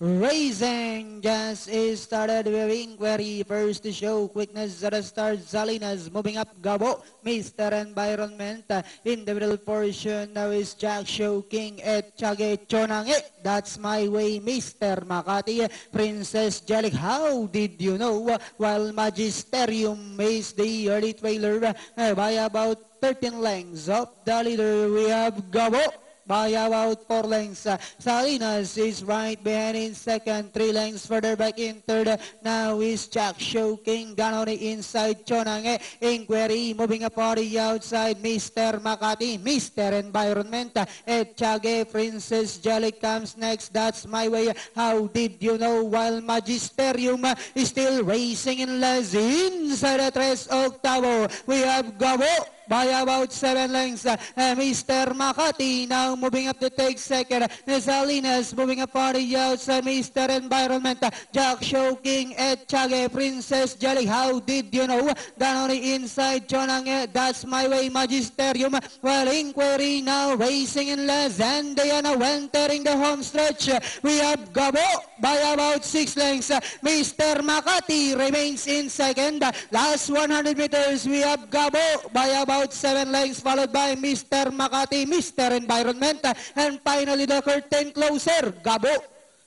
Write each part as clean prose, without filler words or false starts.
Racing just is started with inquiry. First to show quickness at the start. Salinas moving up Gabo. Mr. Environment. In the middle portion now is Jack Show King at Chage Chonange. That's my way, Mr. Makati. Princess Jellic, how did you know? While Magisterium is the early trailer by about 13 lengths of the leader. We have Gabo by about 4 lengths. Salinas is right behind in second, 3 lengths further back in third. Now is Jack Show King down on the inside. Chonange, Inquiry moving up on the outside. Mr. Makati, Mr. Environment, Etchage, Princess Jelly comes next. That's my way. How did you know? While Magisterium is still racing in less inside the 3 octavo. We have Gabo by about 7 lengths. Mr. Makati now moving up to take second. Salinas moving up on the outside. Mr. Environment, Jack Show King, Etchage, Princess Jelly. How did you know? Down on the inside, Chonange, that's my way, Magisterium. Well, Inquiry now racing in less, and they are now entering the home stretch. We have Gabo by about 6 lengths. Mr. Makati remains in second. Last 100 meters, we have Gabo by about 7 lengths, followed by Mr. Makati, Mr. Environment, and finally the curtain closer, Gabo.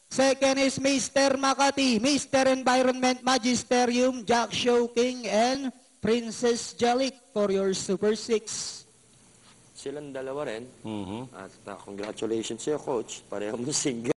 Second is Mr. Makati, Mr. Environment, Magisterium, Jack Show King, and Princess Jellic for your Super 6. Silang dalawa rin. At congratulations sa'yo, Coach. Pareho mo single.